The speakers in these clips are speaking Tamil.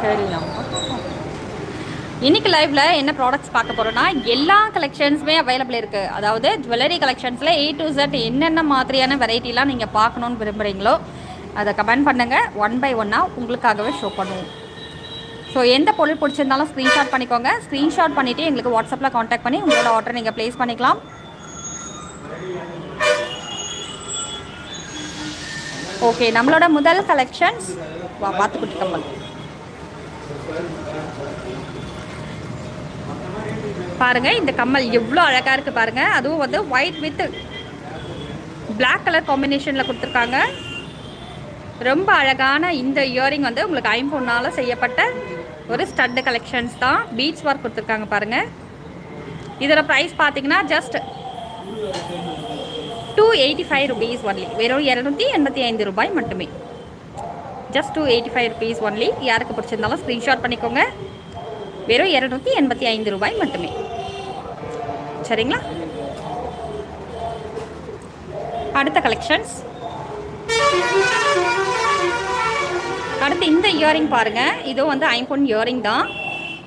சரிண்ணா. இன்னைக்கு லைவ்ல என்ன ப்ராடக்ட்ஸ் பார்க்க போறோம்னா எல்லா கலெக்ஷன்ஸுமே அவைலபிள் இருக்கு. அதாவது ஜுவல்லரி கலெக்ஷன்ஸ்ல A to Z என்னென்ன மாதிரியான வெரைட்டிலாம் நீங்க பார்க்கணும்னு விரும்புறீங்களோ அதை கமெண்ட் பண்ணுங்க. ஒன் பை ஒன்னா உங்களுக்காகவே ஷோ பண்ணுவோம். ஸோ எந்த பொருள் பிடிச்சிருந்தாலும் ஸ்க்ரீன்ஷாட் பண்ணிக்கோங்க. ஸ்க்ரீன்ஷாட் பண்ணிவிட்டு எங்களுக்கு வாட்ஸ்அப்பில் காண்டாக்ட் பண்ணி உங்களோட ஆர்டர் நீங்கள் ப்ளேஸ் பண்ணிக்கலாம். ஓகே, நம்மளோட முதல் கலெக்ஷன்ஸ் வாத்துக்குட்டி கம்மல் பாருங்க. இந்த கம்மல் எவ்வளோ அழகாக இருக்குது பாருங்க. அதுவும் வந்து ஒயிட் வித் பிளாக் கலர் காம்பினேஷனில் கொடுத்துருக்காங்க. ரொம்ப அழகான இந்த இயரிங் வந்து உங்களுக்கு ஐம்பொன்னால செய்யப்பட்ட ஒரு ஸ்டட் கலெக்ஷன்ஸ் தான். பீட்ஸ் ஒர்க் கொடுத்துருக்காங்க பாருங்க. இதோட ப்ரைஸ் பார்த்தீங்கன்னா ஜஸ்ட் 285 rupees ஒன்லி. வெறும் 285 ரூபாய் மட்டுமே. Just 285 rupees only. யாருக்கு பிடிச்சிருந்தாலும் ஸ்க்ரீன்ஷாட் பண்ணிக்கோங்க. வெறும் 285 ரூபாய் மட்டுமே. சரிங்களா? அடுத்த கலெக்ஷன்ஸ். அடுத்து இந்த இயரிங் பாருங்கள். இதுவும் வந்து ஐம்பொன் இயரிங் தான்.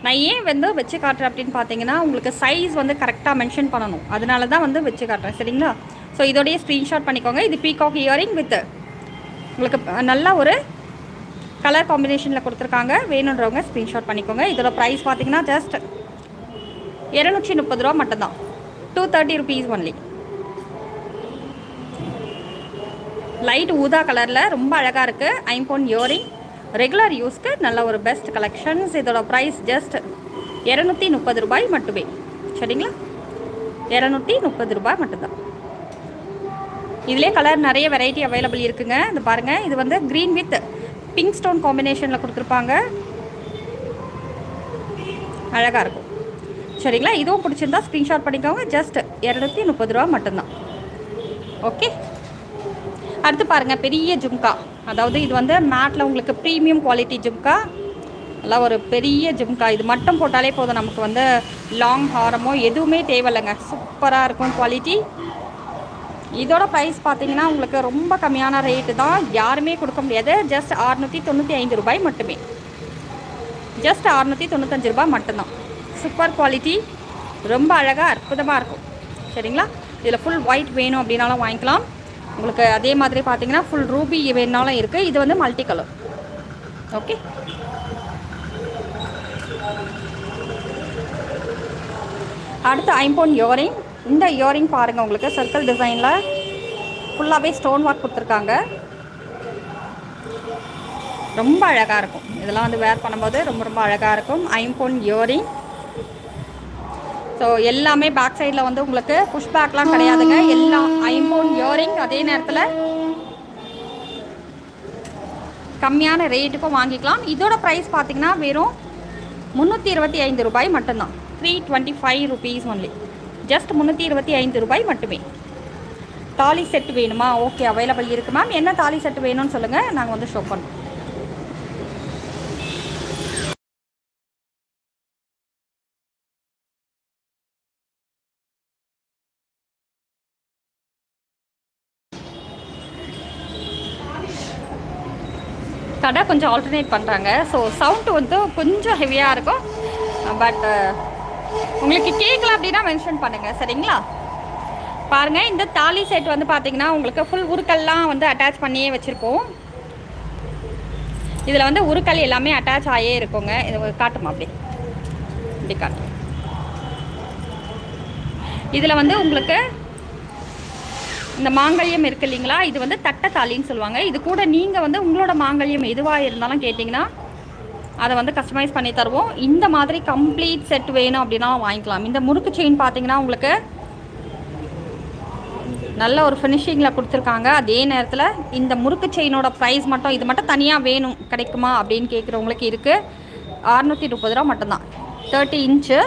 நான் ஏன் வந்து வச்சு காட்டுறேன் அப்படின்னு பார்த்தீங்கன்னா உங்களுக்கு சைஸ் வந்து கரெக்டாக மென்ஷன் பண்ணணும். அதனால தான் வந்து வச்சு காட்டுறேன். சரிங்களா? ஸோ இதோடைய ஸ்க்ரீன்ஷாட் பண்ணிக்கோங்க. இது பீகாக் இயரிங் வித் உங்களுக்கு நல்ல ஒரு கலர் காம்பினேஷனில் கொடுத்துருக்காங்க. வேணுன்றவங்க ஸ்க்ரீன்ஷாட் பண்ணிக்கோங்க. இதோட ப்ரைஸ் பார்த்தீங்கன்னா ஜஸ்ட் 230 ரூபா மட்டும்தான். 230 rupees ஒன்லி. லைட் ஊதா கலரில் ரொம்ப அழகாக இருக்குது. ஐம்பொன் இயரிங் ரெகுலர் யூஸ்க்கு நல்ல ஒரு பெஸ்ட் கலெக்ஷன்ஸ். இதோட ப்ரைஸ் ஜஸ்ட் 230 ரூபாய் மட்டுமே. சரிங்களா? 230 ரூபாய் மட்டும்தான். இதிலே கலர் நிறைய வெரைட்டி அவைலபிள் இருக்குங்க. இது பாருங்கள். இது வந்து க்ரீன் வித் பிங்க் ஸ்டோன் காம்பினேஷனில் கொடுத்துருப்பாங்க. அழகாக இருக்கும். சரிங்களா? இதுவும் பிடிச்சிருந்தா ஸ்க்ரீன்ஷாட் பண்ணிக்கோங்க. ஜஸ்ட் 230 ரூபா மட்டும்தான். ஓகே. அடுத்து பாருங்கள் பெரிய ஜும்கா. அதாவது இது வந்து மேட்டில் உங்களுக்கு ப்ரீமியம் குவாலிட்டி ஜும்கா. நல்லா ஒரு பெரிய ஜும்கா. இது மட்டும் போட்டாலே போதும். நமக்கு வந்து லாங் ஹாரமோ எதுவுமே தேவையில்லைங்க. சூப்பராக இருக்கும் குவாலிட்டி. இதோட ப்ரைஸ் பார்த்தீங்கன்னா உங்களுக்கு ரொம்ப கம்மியான ரேட்டு தான். யாருமே கொடுக்க முடியாது. ஜஸ்ட் 695 ரூபாய் மட்டுமே. ஜஸ்ட் 695 ரூபாய் மட்டும்தான். Super quality. ரொம்ப அழகாக அற்புதமாக இருக்கும். சரிங்களா? இதில் ஃபுல் ஒயிட் வேணும் அப்படின்னாலும் வாங்கிக்கலாம். உங்களுக்கு அதே மாதிரி பார்த்தீங்கன்னா ஃபுல் ரூபி வேணுனாலும் இருக்குது. இது வந்து மல்டி கலர். ஓகே. அடுத்து ஐம்பொன் இயரிங். இந்த இயரிங் பாருங்கள். உங்களுக்கு சர்க்கிள் டிசைனில் ஃபுல்லாகவே ஸ்டோன் ஒர்க் கொடுத்துருக்காங்க. ரொம்ப அழகாக இருக்கும். இதெல்லாம் வந்து வேர் பண்ணும்போது ரொம்ப ரொம்ப அழகாக இருக்கும். ஐம்பொன் இயரிங். ஸோ எல்லாமே பேக் சைடில் வந்து உங்களுக்கு புஷ் பேக்லாம் கிடையாதுங்க. எல்லாம் ஐம்பொன் இயரிங். அதே நேரத்தில் கம்மியான ரேட்டுக்கும் வாங்கிக்கலாம். இதோட ப்ரைஸ் பார்த்தீங்கன்னா வெறும் 325 ரூபாய் மட்டும்தான். 325 rupees ஒன்லி. ஜஸ்ட் 325 ரூபாய் மட்டுமே. தாலி செட் வேணுமா? ஓகே, அவைலபிள் இருக்குது மேம். என்ன தாலி செட் வேணும்னு சொல்லுங்கள். நாங்கள் வந்து ஷோ பண்ணுறோம். கடை கொஞ்சம் ஆல்டர்னேட் பண்ணுறாங்க. ஸோ சவுண்டு வந்து கொஞ்சம் ஹெவியாக இருக்கும். பட் உங்களுக்கு கேட்கலாம் அப்படின்னா மென்ஷன் பண்ணுங்கள். சரிங்களா? பாருங்கள். இந்த தாலி செட் வந்து பார்த்தீங்கன்னா உங்களுக்கு ஃபுல் உருக்கல்லாம் வந்து அட்டாச் பண்ணியே வச்சுருக்கோம். இதில் வந்து உருக்கல் எல்லாமே அட்டாச் ஆகியே இருக்குங்க. இது காட்டுமா? அப்படி காட்டு. இதில் வந்து உங்களுக்கு இந்த மாங்கல்யம் இருக்குது இல்லைங்களா? இது வந்து தட்டை தாலின்னு சொல்லுவாங்க. இது கூட நீங்கள் வந்து உங்களோட மாங்கல்யம் எதுவாக இருந்தாலும் கேட்டிங்கன்னா அதை வந்து கஸ்டமைஸ் பண்ணி தருவோம். இந்த மாதிரி கம்ப்ளீட் செட் வேணும் அப்படின்னா வாங்கிக்கலாம். இந்த முறுக்கு செயின் பார்த்தீங்கன்னா உங்களுக்கு நல்ல ஒரு ஃபினிஷிங்கில் கொடுத்துருக்காங்க. அதே நேரத்தில் இந்த முறுக்கு செயினோட ப்ரைஸ் மட்டும் இது மட்டும் தனியாக வேணும் கிடைக்குமா அப்படின்னு கேட்குறவங்களுக்கு இருக்குது. 630 ரூபா மட்டும்தான். 30 இன்ச்சு.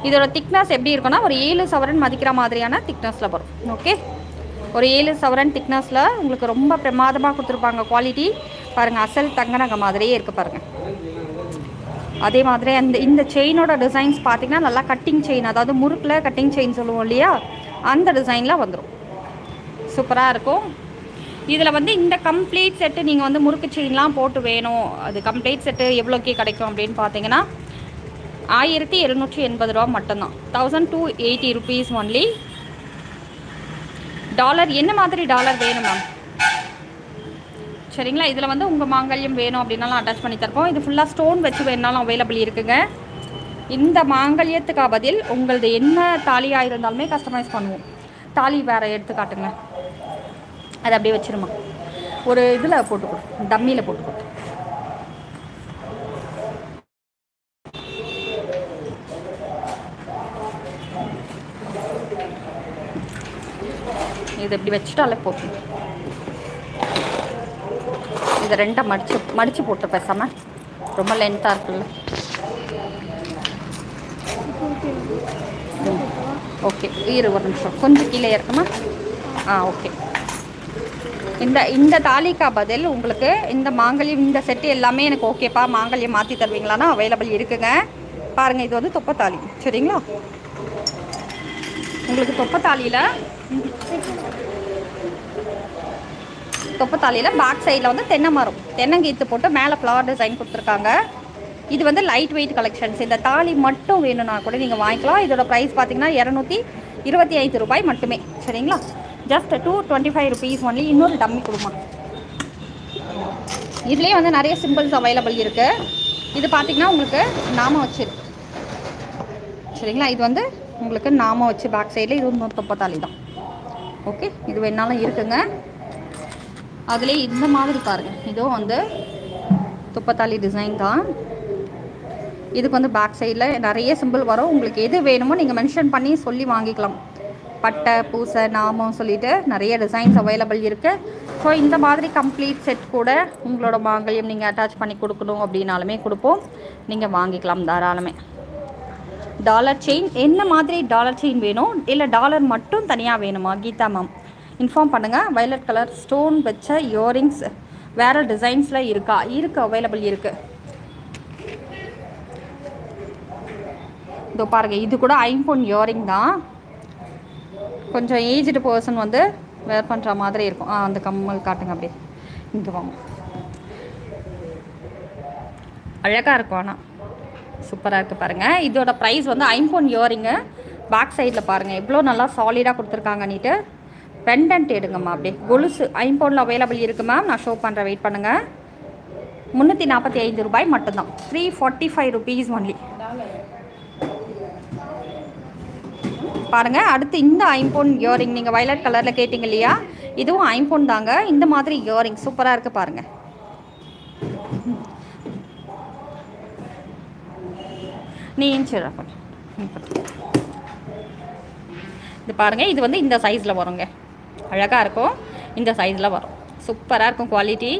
இதோட திக்னஸ் எப்படி இருக்குன்னா ஒரு 7 சவரன் மதிக்கிற மாதிரியான திக்னஸில் வரும். ஓகே. ஒரு 7 சவரன் திக்னஸில் உங்களுக்கு ரொம்ப பிரமாதமாக கொடுத்துருப்பாங்க. குவாலிட்டி பாருங்கள். அசல் தங்க நகை மாதிரியே இருக்குது பாருங்கள். அதே மாதிரி இந்த செயினோட டிசைன்ஸ் பார்த்தீங்கன்னா நல்லா கட்டிங் செயின். அதாவது முறுக்கில் கட்டிங் செயின் சொல்லுவோம் இல்லையா? அந்த டிசைனில் வந்துடும். சூப்பராக இருக்கும். இதில் வந்து இந்த கம்ப்ளீட் செட்டு நீங்கள் வந்து முறுக்கு செயின்லாம் போட்டு வேணும், அது கம்ப்ளீட் செட்டு எவ்வளோக்கே கிடைக்கும் அப்படின்னு பார்த்தீங்கன்னா 1780 ரூபா மட்டும்தான். 1280 rupees ஒன்லி. டாலர் என்ன மாதிரி டாலர் வேணும் மேம்? சரிங்களா. இதில் வந்து உங்கள் மாங்கல்யம் வேணும் அப்படின்னாலும் அட்டாச் பண்ணி தருக்கோம். இது ஃபுல்லாக ஸ்டோன் வச்சு வேணாலும் அவைலபிள் இருக்குங்க. இந்த மாங்கல்யத்துக்கு பதில் உங்களது என்ன தாலியாக இருந்தாலுமே கஸ்டமைஸ் பண்ணுவோம். தாலி வேறு எடுத்து காட்டுங்க, அதை அப்படியே வச்சிருமா, ஒரு இதில் போட்டுக்கணும், டம்மியில் போட்டுக்கணும். இது இப்படி வச்சுட்டாலே போட்டு இதை ரெண்டாக மடித்து போட்டு பேசாமல், ரொம்ப லென்த்தாக இருக்குல்ல. ஓகே, ஒரு நிமிஷம் கொஞ்சம் கீழே இருக்குமா? ஓகே. இந்த தாலிக்கா பதில் உங்களுக்கு இந்த மாங்கல்யம் இந்த செட்டு எல்லாமே எனக்கு ஓகேப்பா, மாங்கல்யம் மாற்றி தருவீங்களான்னா அவைலபிள் இருக்குங்க. பாருங்கள், இது வந்து தொப்பத்தாலி. சரிங்களா. உங்களுக்கு தொப்பத்தாலியில் பேக் சைடில் வந்து தென்னை மரம், தென்னங்கீத்து போட்டு மேலே ஃப்ளவர் டிசைன் கொடுத்துருக்காங்க. இது வந்து லைட் வெயிட் கலெக்ஷன்ஸ். இந்த தாலி மட்டும் வேணும்னா கூட நீங்கள் வாங்கிக்கலாம். இதோட ப்ரைஸ் பார்த்தீங்கன்னா 225 ரூபாய் மட்டுமே. சரிங்களா. Just 225 rupees only. இன்னொரு டம்மி கொடுமா. இதுலேயே வந்து நிறைய சிம்பிள்ஸ் அவைலபிள் இருக்குது. இது பார்த்திங்கன்னா உங்களுக்கு நாமம் வச்சிருக்கு. சரிங்களா. இது வந்து உங்களுக்கு நாமம் வச்சு பேக் சைடில், இது வந்து தொப்பத்தாலி தான். ஓகே, இது வேணாலும் இருக்குங்க. அதுலேயே இந்த மாதிரி பாருங்கள், இதுவும் வந்து தொப்பத்தாலி டிசைன் தான். இதுக்கு வந்து பேக் சைடில் நிறைய சிம்பிள் வரும். உங்களுக்கு எது வேணுமோ நீங்கள் மென்ஷன் பண்ணி சொல்லி வாங்கிக்கலாம். பட்டை, பூசை, நாமம் சொல்லிட்டு நிறைய டிசைன்ஸ் அவைலபிள் இருக்குது. ஸோ இந்த மாதிரி கம்ப்ளீட் செட் கூட உங்களோட மாங்கல்யம் நீங்கள் அட்டாச் பண்ணி கொடுக்கணும் அப்படின்னாலுமே கொடுப்போம், நீங்கள் வாங்கிக்கலாம் தாராளமே. டாலர் செயின், என்ன மாதிரி டாலர் செயின் வேணும், இல்லை டாலர் மட்டும் தனியாக வேணுமா கீதா மேம் இன்ஃபார்ம் பண்ணுங்கள். வயலட் கலர் ஸ்டோன் வச்ச இயரிங்ஸ் வேறு டிசைன்ஸில் இருக்கா? இருக்குது, அவைலபிள் இருக்குது. இதோ பாருங்கள், இது கூட ஐம்பொன் இயரிங் தான். கொஞ்சம் ஏஜ்டு பர்சன் வந்து வேர் பண்ணுற மாதிரி இருக்கும். அந்த கம்மல் காட்டுங்க அப்படியே. இங்கே வாங்க, அழகாக இருக்கும். ஆனால் சூப்பராக இருக்குது பாருங்கள். இதோட ப்ரைஸ் வந்து ஐம்பொன் இயரிங்கு. பேக் சைடில் பாருங்கள் எவ்வளோ நல்லா சாலிடாக கொடுத்துருக்காங்கன்னிட்டு. பெண்டன்ட் எடுங்கம்மா அப்படியே. கொலுசு ஐம்பொனில் அவைலபிள் இருக்குது மேம். நான் ஷோ பண்ணுறேன், வெயிட் பண்ணுங்கள். 345 ரூபாய் மட்டும்தான். 345 rupees ஒன்லி. பாருங்கள், அடுத்து இந்த ஐம்பொன் இயரிங் நீங்கள் வயலட் கலரில் கேட்டிங்க இல்லையா, இதுவும் ஐம்பொன் தாங்க. இந்த மாதிரி இயரிங் சூப்பராக இருக்குது பாருங்கள். நீ இன்ச்சு இது பாருங்கள், இது வந்து இந்த சைஸில் வருங்க. அழகாக இருக்கும், இந்த சைஸில் வரும். சூப்பராக இருக்கும் குவாலிட்டி.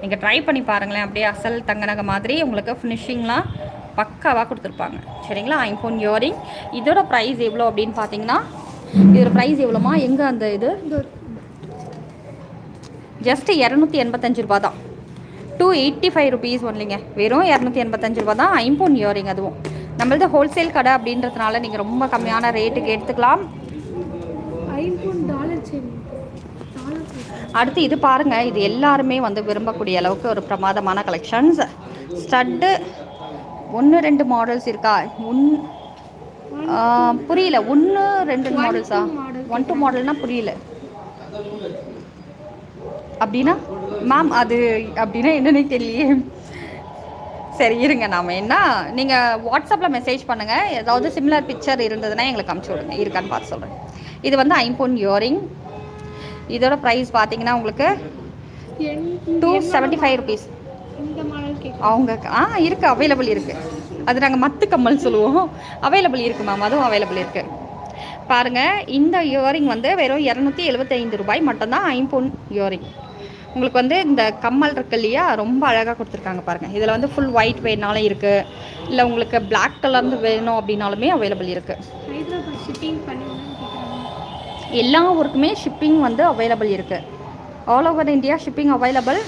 நீங்கள் ட்ரை பண்ணி பாருங்களேன். அப்படியே அசல் தங்க நகை மாதிரி உங்களுக்கு ஃபினிஷிங்லாம் பக்காவாக கொடுத்துருப்பாங்க. சரிங்களா. ஐம்பொன் இயரிங். இதோட ப்ரைஸ் எவ்வளோ அப்படின்னு பார்த்தீங்கன்னா, இதோட ப்ரைஸ் எவ்வளோமா, எங்கே அந்த இது ஜஸ்ட்டு 285 ரூபா தான். 285 rupees ஒன்லிங்க. வெறும் 285 ரூபா தான் ஐம்பொன் இயரிங். அதுவும் நம்மளது ஹோல்சேல் கடை அப்படின்றதுனால நீங்கள் ரொம்ப கம்மியான ரேட்டுக்கு எடுத்துக்கலாம். அடுத்து இது பாருங்கள், இது எல்லாருமே வந்து விரும்பக்கூடிய அளவுக்கு ஒரு பிரமாதமான கலெக்ஷன்ஸ். ஸ்டட்டு 1-2 மாடல்ஸ் இருக்கா? புரியல. 1-2 மாடல்ஸா? 1-2 மாடல்னா புரியல. அப்படின்னா மேம் அது அப்படின்னா என்னன்னு தெரியலையே. சரி இருங்க, நாம் என்ன, நீங்கள் வாட்ஸ்அப்பில் மெசேஜ் பண்ணுங்கள். ஏதாவது சிமிலர் பிக்சர் இருந்ததுன்னா எங்களுக்கு அனுப்பிச்சி விடுங்க, இருக்கான்னு பார்த்து சொல்கிறேன். இது வந்து ஐம்பொன் இயரிங். இதோட ப்ரைஸ் பார்த்தீங்கன்னா உங்களுக்கு 275 rupees. அவங்க இருக்குது, அவைலபிள் இருக்குது. அது நாங்கள் மத்து கம்மல் சொல்லுவோம். அவைலபிள் இருக்குது மேம், அதுவும் அவைலபிள் இருக்குது. பாருங்கள், இந்த இயரிங் வந்து வெறும் 275 ரூபாய் மட்டும்தான். ஐம்பொன் இயரிங். உங்களுக்கு வந்து இந்த கம்மல் இருக்கு இல்லையா, ரொம்ப அழகாக கொடுத்துருக்காங்க பாருங்கள். இதில் வந்து ஃபுல் ஒயிட் வேணாலும் இருக்குது, இல்லை உங்களுக்கு பிளாக் கலர்ந்து வேணும் அப்படின்னாலுமே அவைலபிள் இருக்குது. எல்லா ஊருக்குமே ஷிப்பிங் வந்து அவைலபிள் இருக்குது. All over India shipping available.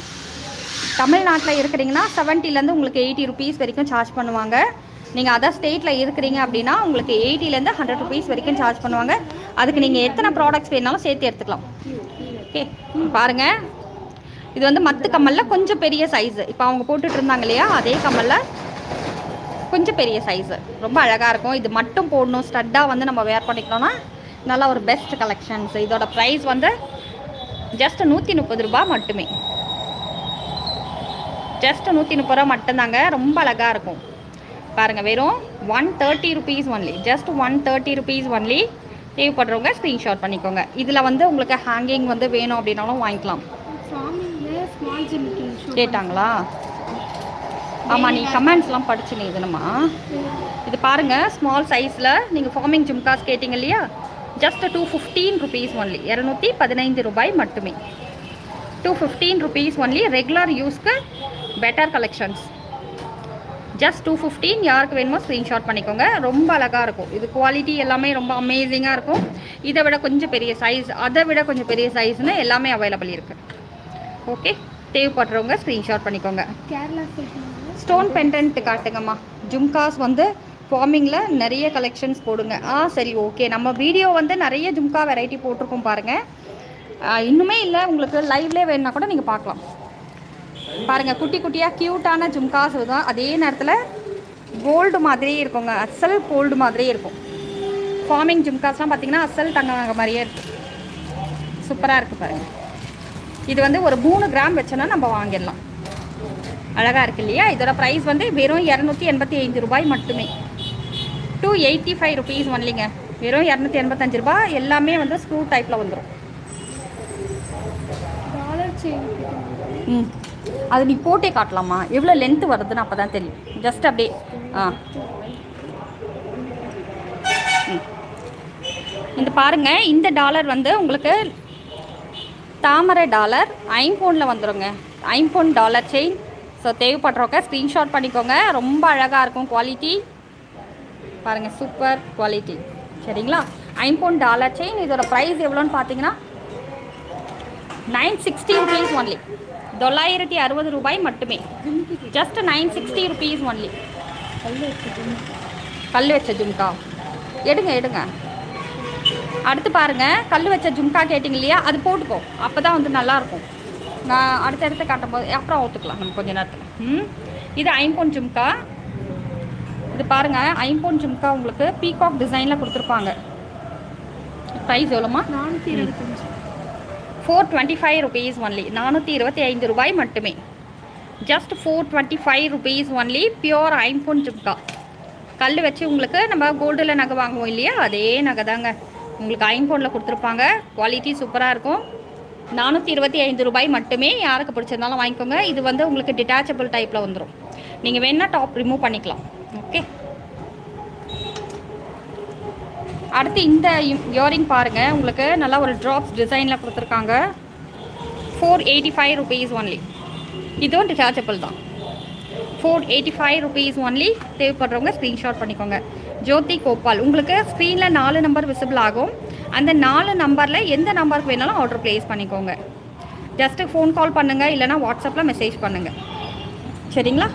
தமிழ்நாட்டில் இருக்கிறீங்கன்னா 70லேருந்து உங்களுக்கு 80 rupees வரைக்கும் சார்ஜ் பண்ணுவாங்க. நீங்கள் அதர் ஸ்டேட்டில் இருக்கிறீங்க அப்படின்னா உங்களுக்கு 80லேருந்து 100 rupees வரைக்கும் சார்ஜ் பண்ணுவாங்க. அதுக்கு நீங்கள் எத்தனை ப்ராடக்ட்ஸ் வேணாலும் சேர்த்து எடுத்துக்கலாம். ஓகே பாருங்கள், இது வந்து மற்ற கம்மலில் கொஞ்சம் பெரிய சைஸு. இப்போ அவங்க போட்டுட்டு இருந்தாங்க இல்லையா, அதே கம்மலில் கொஞ்சம் பெரிய சைஸு, ரொம்ப அழகாக இருக்கும். இது மட்டும் போடணும், ஸ்டட்டாக வந்து நம்ம வேர் பண்ணிக்கணும்னா நல்லா ஒரு பெஸ்ட் கலெக்ஷன்ஸ். இதோட ப்ரைஸ் வந்து ஜஸ்ட் 130 ரூபா மட்டுமே. ஜஸ்ட் 130 ரூபா மட்டும்தாங்க. ரொம்ப அழகாக இருக்கும் பாருங்கள். வெறும் 130 rupees only. Just 130 rupees only. தேவைப்படுறவங்க ஸ்க்ரீன்ஷாட் பண்ணிக்கோங்க. இதில் வந்து உங்களுக்கு ஹேங்கிங் வந்து வேணும் அப்படின்னாலும் வாங்கிக்கலாம். கேட்டாங்களா? ஆமாம், நீ கமெண்ட்ஸ்லாம் படிச்சுங்க. இதுனம்மா இது பாருங்கள், ஸ்மால் சைஸில் நீங்கள் ஃபார்மிங் ஜும்காஸ் கேட்டிங்க இல்லையா, ஜஸ்ட் 215 ருபீஸ் ஒன்லி. 215 ரூபாய் மட்டுமே. 215 ருபீஸ் ஒன்லி. ரெகுலர் யூஸ்க்கு பெட்டர் கலெக்ஷன்ஸ். ஜஸ்ட் 215. யாருக்கு வேணுமோ ஸ்க்ரீன்ஷாட் பண்ணிக்கோங்க. ரொம்ப அழகாக இருக்கும். இது குவாலிட்டி எல்லாமே ரொம்ப அமேசிங்காக இருக்கும். இதை விட கொஞ்சம் பெரிய சைஸ், அதை விட கொஞ்சம் பெரிய சைஸ்னு எல்லாமே அவைலபிள் இருக்குது. ஓகே, தேவைப்படுறவங்க ஸ்க்ரீன்ஷாட் பண்ணிக்கோங்க. Stone pendant காட்டுங்கம்மா. ஜும்காஸ் வந்து ஃபார்மிங்கில் நிறைய கலெக்ஷன்ஸ் போடுங்க. சரி, ஓகே. நம்ம வீடியோ வந்து நிறைய ஜும்கா வெரைட்டி போட்டிருக்கோம் பாருங்கள். இன்னுமே இல்லை, உங்களுக்கு லைவ்லேயே வேணுன்னா கூட நீங்கள் பார்க்கலாம். பாருங்கள், குட்டி குட்டியாக க்யூட்டான ஜும்காஸ் தான். அதே நேரத்தில் கோல்டு மாதிரியே இருக்குங்க. அசல் கோல்டு மாதிரியே இருக்கும். ஃபார்மிங் ஜும்காஸ்லாம் பார்த்திங்கன்னா அசல் தங்க மாதிரியே இருக்கும். சூப்பராக இருக்குது பாருங்கள். இது வந்து ஒரு 3 கிராம் வச்சோன்னா நம்ம வாங்கிடலாம். அழகாக இருக்குது இல்லையா? இதோட ப்ரைஸ் வந்து வெறும் 285 ரூபாய் மட்டுமே. 285 ருபீஸ் ஒன்லிங்க. வெறும் 285 ரூபாய். எல்லாமே வந்து ஸ்க்ரூ டைப்பில் வந்துடும். அது நீ போட்டே காட்டலாமா எவ்வளோ லென்த்து வருதுன்னு? அப்போ தான் தெரியும். ஜஸ்ட் அப்படியே இந்த பாருங்கள். இந்த டாலர் வந்து உங்களுக்கு தாமரை டாலர் ஐம்போனில் வந்துடுங்க. ஐம்போன் டாலர் செயின். ஸோ தேவைப்படுறவங்க ஸ்க்ரீன்ஷாட் பண்ணிக்கோங்க. ரொம்ப அழகாக இருக்கும். குவாலிட்டி பாருங்கள், சூப்பர் குவாலிட்டி. சரிங்களா? ஐம்போன் டாலர் செயின். இதோட ப்ரைஸ் எவ்வளோன்னு பார்த்தீங்கன்னா 960 ருபீஸ் ஒன்லி. 960 ரூபாய் மட்டுமே. Just 960 rupees only. கல் வச்ச ஜும்கா எடுங்க. அடுத்து பாருங்கள், கல் வச்ச ஜும்கா கேட்டிங்க இல்லையா, அது போட்டுக்கோ. அப்போ தான் வந்து நல்லாயிருக்கும். நான் அடுத்தடுத்து காட்டும் போது அப்புறம் ஊற்றுக்கலாம் நம்ம கொஞ்ச நேரத்தில். இது ஐம்போன் ஜும்கா. இது பாருங்கள், ஐம்போன் ஜும்கா உங்களுக்கு பீகாக் டிசைனில் கொடுத்துருப்பாங்க. ப்ரைஸ் எவ்வளோமா? 425. 425 rupees only. 425 ரூபாய் மட்டுமே. Just 425 rupees only. பியோர் ஐம்போன் ஜும்கா. கல் வச்சு உங்களுக்கு நம்ம கோல்டில் நகை வாங்குவோம் இல்லையா, அதே நகை தாங்க உங்களுக்கு ஐம்போனில் கொடுத்துருப்பாங்க. குவாலிட்டி சூப்பராக இருக்கும். 425 ரூபாய் மட்டுமே. யாருக்கு பிடிச்சிருந்தாலும் வாங்கிக்கோங்க. இது வந்து உங்களுக்கு டிட்டாச்சபிள் டைப்பில் வந்துடும். நீங்கள் வேணால் டாப் ரிமூவ் பண்ணிக்கலாம். ஓகே, அடுத்து இந்த இயரிங் பாருங்கள். உங்களுக்கு நல்லா ஒரு ட்ராப்ஸ் டிசைனில் கொடுத்துருக்காங்க. 485 ருபீஸ் ஒன்லி. இதுவும் டிட்டாச்சபிள் தான். 485 ருபீஸ் ஒன்லி. தேவைப்படுறவங்க ஸ்க்ரீன்ஷாட் பண்ணிக்கோங்க. ஜோதி கோபால். உங்களுக்கு ஸ்க்ரீனில் 4 நம்பர் விசிபிள் ஆகும். அந்த 4 நம்பரில் எந்த நம்பருக்கு வேணாலும் ஆர்டர் ப்ளேஸ் பண்ணிக்கோங்க. ஜஸ்ட்டு ஃபோன் கால் பண்ணுங்கள், இல்லைனா வாட்ஸ்அப்பில் மெசேஜ் பண்ணுங்கள். சரிங்களா?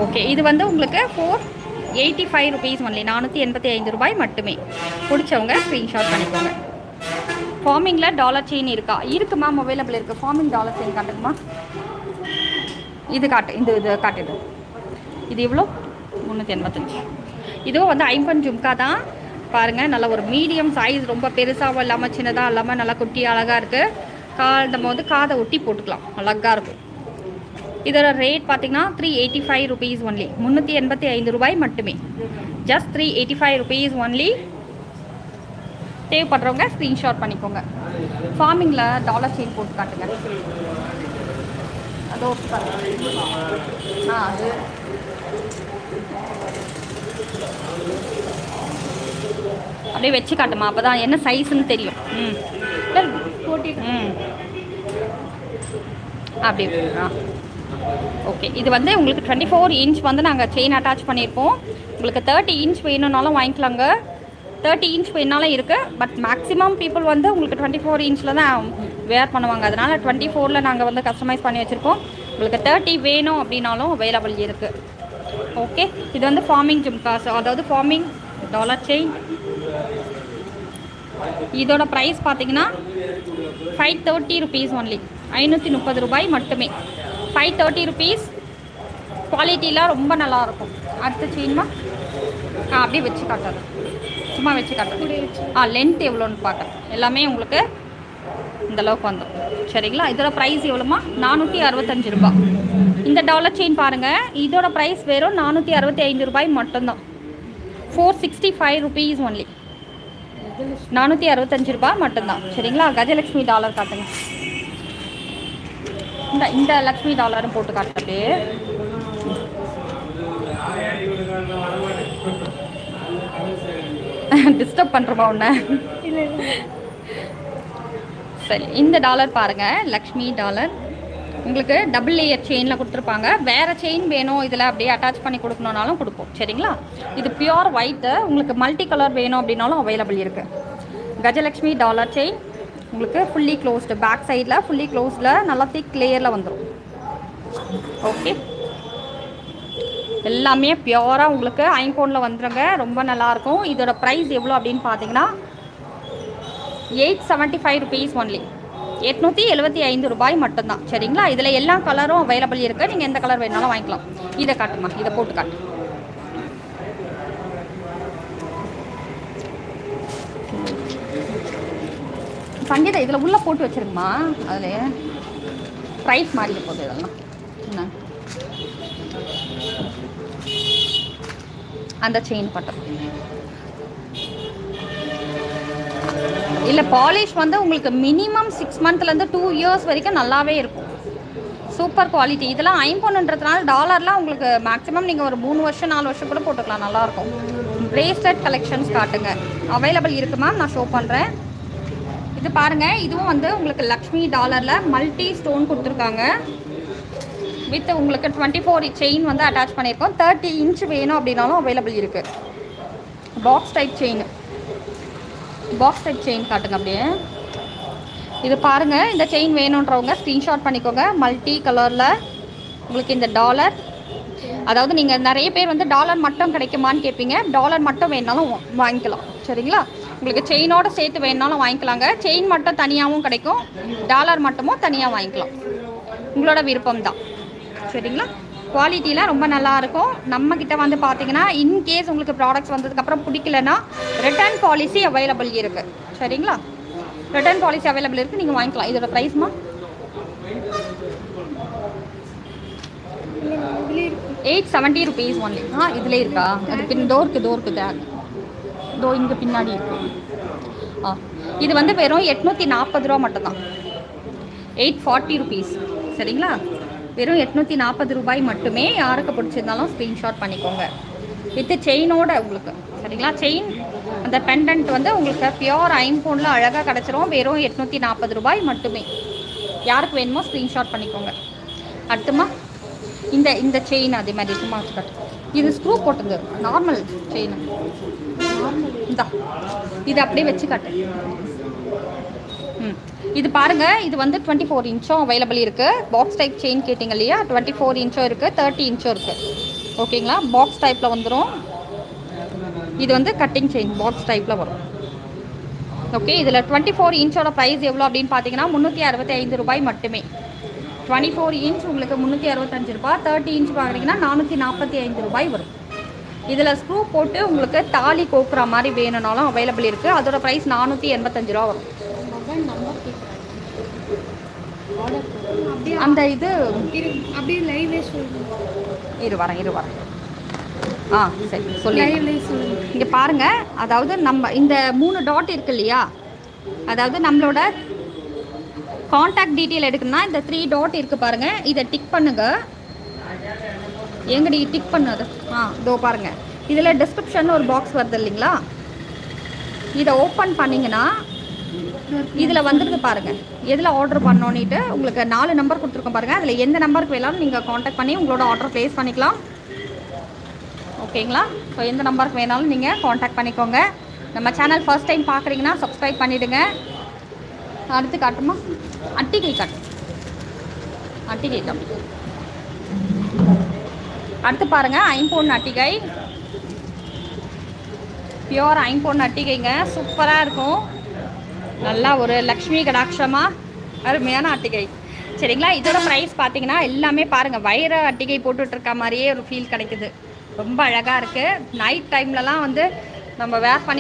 ஓகே, இது வந்து உங்களுக்கு 485 ருபீஸ் ஒன்லி. 485 ரூபாய் மட்டுமே. பிடிச்சவங்க ஸ்க்ரீன்ஷாட் பண்ணிக்கோங்க. ஃபார்மிங்கில் டாலர் செயின் இருக்குமா? அவைலபிள் இருக்குது. ஃபார்மிங் டாலர் செயின் காட்டுங்கம்மா. இது காட்டு. இது காட்டுது. இது எவ்வளோ? 385. இதுவும் வந்து ஐம்பன் ஜும்கா தான். பாருங்கள், நல்ல ஒரு மீடியம் சைஸ். ரொம்ப பெருசாகவும் இல்லாமல் சின்னதாக இல்லாமல் நல்லா குட்டி அழகாக இருக்குது. நம்ம வந்து காதை ஒட்டி போட்டுக்கலாம். அழகாக இருக்கும். இதோட ரேட் பார்த்திங்கன்னா 385 ருபீஸ் ஒன்லி. 385 ரூபாய் மட்டுமே. Just 385 rupees only. தேவைப்படுறவங்க ஸ்க்ரீன்ஷாட் பண்ணிக்கோங்க. ஃபார்மிங்கில் டாலர் செயின் போட்டு காட்டுங்க. அதோ அது அப்படியே வச்சு காட்டுமா, அப்போ தான் என்ன சைஸ்ன்னு தெரியும். அப்படி ஓகே. இது வந்து உங்களுக்கு 24 இன்ச் வந்து நாங்கள் செயின் அட்டாச் பண்ணியிருப்போம். உங்களுக்கு 30 இன்ச் வேணும்னாலும் வாங்கிக்கலாங்க. 30 இன்ச் வேணாலும் இருக்குது. பட் மேக்ஸிமம் பீப்புள் வந்து உங்களுக்கு 24 இன்ச்சில் தான் வேர் பண்ணுவாங்க. அதனால் 24ல் நாங்கள் வந்து கஸ்டமைஸ் பண்ணி வச்சுருக்கோம். உங்களுக்கு 30 வேணும் அப்படின்னாலும் அவைலபிள் இருக்குது. ஓகே, இது வந்து ஃபார்மிங் ஜும்காஸ், அதாவது ஃபார்மிங் டாலர் செயின். இதோட ப்ரைஸ் பார்த்தீங்கன்னா 530 rupees ஒன்லி. 530 ரூபாய் மட்டுமே. 530 rupees. குவாலிட்டிலாம் ரொம்ப நல்லாயிருக்கும். அடுத்த செயின்மா அப்படியே வச்சு காட்டுறது, சும்மா வச்சு காட்டுறது. லென்த் எவ்வளோன்னு பார்க்க எல்லாமே உங்களுக்கு இந்த அளவுக்கு வந்துடும். சரிங்களா? இதோட ப்ரைஸ் எவ்வளோமா? 465 ரூபாய். இந்த டாலர் செயின் பாருங்கள், இதோட ப்ரைஸ் வெறும் 465 ரூபாய் மட்டும்தான். 465 rupees ஒன்லி. 465 ரூபாய் மட்டும்தான். சரிங்களா? கஜலக்ஷ்மி டாலர் காட்டுங்க. இந்த லக்ஷ்மி டாலரும் போட்டு காட்டுறது. டிஸ்டர்ப் பண்ணுறோமா ஒன்று? சரி, இந்த டாலர் பாருங்கள், லக்ஷ்மி டாலர். உங்களுக்கு டபுள் லேயர் செயினில் கொடுத்துருப்பாங்க. வேறு செயின் வேணும் இதில் அப்படியே அட்டாச் பண்ணி கொடுக்கணுன்னாலும் கொடுப்போம். சரிங்களா? இது பியூர் ஒயிட்டு. உங்களுக்கு மல்டி கலர் வேணும் அப்படின்னாலும் அவைலபிள் இருக்குது. கஜலக்ஷ்மி டாலர் செயின் உங்களுக்கு ஃபுல்லி க்ளோஸ்டு. பேக் சைடில் ஃபுல்லி க்ளோஸில் நல்லா திக் லேயரில் வந்துடும். ஓகே, எல்லாமே பியூராக உங்களுக்கு ஐம்பொனில் வந்துடுங்க. ரொம்ப நல்லாயிருக்கும். இதோட ப்ரைஸ் எவ்வளோ அப்படின்னு பார்த்தீங்கன்னா 875 rupees ஒன்லி. 875 ரூபாய் மட்டும்தான். சரிங்களா? இதில் எல்லா கலரும் அவைலபிள் இருக்குது. நீங்கள் எந்த கலர் வேணாலும் வாங்கிக்கலாம். இதை காட்டுமா, இதை போட்டு காட்டு. சங்கீதா இதில் உள்ளே போட்டு வச்சுருங்கம்மா. அதில் ப்ரைஸ் மாறிக்க போகுது. இதெல்லாம் என்ன அந்த செயின் பட்டம் இல்லை, பாலிஷ் வந்து உங்களுக்கு மினிமம் 6 monthலேருந்து 2 years வரைக்கும் நல்லாவே இருக்கும். Super quality. இதெல்லாம் ஐம்பொன்னுன்றதுனால டாலர்லாம் உங்களுக்கு மேக்ஸிமம் நீங்கள் ஒரு 3 வருஷம் 4 வருஷம் கூட போட்டுக்கலாம். நல்லாயிருக்கும். பிரேஸ்லெட் கலெக்ஷன்ஸ் காட்டுங்க. அவைலபிள் இருக்குமா, நான் ஷோ பண்ணுறேன். இது பாருங்கள், இதுவும் வந்து உங்களுக்கு லக்ஷ்மி டாலரில் மல்டி ஸ்டோன் கொடுத்துருக்காங்க. வித் உங்களுக்கு 24 செயின் வந்து அட்டாச் பண்ணியிருக்கோம். 30 inch வேணும் அப்படின்னாலும் அவைலபிள் இருக்குது. பாக்ஸ் டைப் செயின் காட்டுங்க அப்படியே. இது பாருங்கள், இந்த செயின் வேணுன்றவங்க ஸ்க்ரீன்ஷாட் பண்ணிக்கோங்க. மல்டி கலரில் உங்களுக்கு இந்த டாலர், அதாவது நீங்கள் நிறைய பேர் வந்து டாலர் மட்டும் கிடைக்குமான்னு கேட்பீங்க. டாலர் மட்டும் வேணுனாலும் வாங்கிக்கலாம். சரிங்களா? உங்களுக்கு செயினோட சேர்த்து வேணுனாலும் வாங்கிக்கலாங்க. செயின் மட்டும் தனியாகவும் கிடைக்கும், டாலர் மட்டுமும் தனியாக வாங்கிக்கலாம். உங்களோட விருப்பம் தான். சரிங்களா? குவாலிட்டிலாம் ரொம்ப நல்லாயிருக்கும். நம்மக்கிட்ட வந்து பார்த்தீங்கன்னா இன்கேஸ் உங்களுக்கு ப்ராடக்ட்ஸ் வந்ததுக்கப்புறம் பிடிக்கலன்னா ரிட்டர்ன் பாலிசி அவைலபிள் இருக்குது. சரிங்களா? ரிட்டர்ன் பாலிசி அவைலபிள் இருக்குது, நீங்கள் வாங்கிக்கலாம். இதோட ப்ரைஸ்மா 870 rupees ஒன்லி. இதிலே இருக்கா? அது டோருக்கு தேவை. இங்கே பின்னாடி இருக்கு. இது வந்து வெறும் 840 ரூபா மட்டும்தான். 840 rupees. சரிங்களா? வெறும் 840 ரூபாய் மட்டுமே. யாருக்கு பிடிச்சிருந்தாலும் ஸ்க்ரீன்ஷாட் பண்ணிக்கோங்க. வித் செயினோட உங்களுக்கு. சரிங்களா? செயின் அந்த பெண்டன்ட் வந்து உங்களுக்கு பியோர் ஐம்பொனில் அழகாக கிடச்சிரும். வெறும் 840 ரூபாய் மட்டுமே. யாருக்கு வேணுமோ ஸ்க்ரீன்ஷாட் பண்ணிக்கோங்க. அடுத்துமா இந்த செயின் அதே மாதிரி சும்மா வச்சுக்காட்டு. இது ஸ்க்ரூ போட்டுங்க, நார்மல் செயின். இது அப்படியே வச்சு காட்டு. இது பாருங்கள், இது வந்து 24 inchம் அவைலபிள் இருக்குது. பாக்ஸ் டைப் செயின் கேட்டிங்க இல்லையா? 24 inchம் இருக்குது, 30 inchம் இருக்குது. ஓகேங்களா? பாக்ஸ் டைப்பில் வந்துடும். இது வந்து கட்டிங் செயின் பாக்ஸ் டைப்பில் வரும். ஓகே, இதில் 24 inchோட ப்ரைஸ் எவ்வளோ அப்படின்னு பார்த்தீங்கன்னா 365 ரூபாய் மட்டுமே. 24 inch உங்களுக்கு 365 ரூபாய். 30 inch பார்க்குறீங்கன்னா 445 ரூபாய் வரும். இதில் ஸ்க்ரூ போட்டு உங்களுக்கு தாலி கோக்குற மாதிரி வேணும்னாலும் அவைலபிள் இருக்குது. அதோட ப்ரைஸ் 485 ரூபா வரும். அந்த இது அப்படியே லைவ்லே சொல்லுங்க. வரேன். சரி சொல்லி இங்கே பாருங்கள். அதாவது நம்ம இந்த 3 டாட் இருக்கு இல்லையா? அதாவது நம்மளோட காண்டாக்ட் டீட்டெயில் எடுக்கணும்னா இந்த 3 டாட் இருக்குது பாருங்கள். இதை டிக் பண்ணுங்க. எங்கடி டிக் பண்ணது? இதோ பாருங்கள். இதில் டிஸ்கிரிப்ஷன் ஒரு பாக்ஸ் வருது இல்லைங்களா? இதை ஓப்பன் பண்ணிங்கன்னா இதில் வந்துருக்கு பாருங்கள். எதில் ஆர்டர் பண்ணோன்னிட்டு உங்களுக்கு 4 நம்பர் கொடுத்துருக்கோம் பாருங்கள். அதில் எந்த நம்பருக்கு வேணாலும் நீங்கள் காண்டாக்ட் பண்ணி உங்களோட ஆர்டர் ப்ளேஸ் பண்ணிக்கலாம். ஓகேங்களா? ஸோ எந்த நம்பருக்கு வேணாலும் நீங்கள் காண்டாக்ட் பண்ணிக்கோங்க. நம்ம சேனல் ஃபர்ஸ்ட் டைம் பார்க்குறீங்கன்னா சப்ஸ்கிரைப் பண்ணிவிடுங்க. அடுத்து காட்டுமா? அட்டிகை காட்டு. அடுத்து பாருங்கள், ஐம்பொன் அட்டிகை. பியோர் ஐம்பொன் அட்டிகைங்க. சூப்பராக இருக்கும். நல்லா ஒரு லக்ஷ்மி கடாட்சமாக அருமையான அட்டிகை. சரிங்களா? இதோட ப்ரைஸ் பார்த்தீங்கன்னா எல்லாமே பாருங்கள் வைர அட்டிகை போட்டுட்ருக்க மாதிரியே ஒரு ஃபீல் கிடைக்குது. ரொம்ப அழகாக இருக்குது. நைட் டைம்லலாம் வந்து நம்ம வேர் பண்ணி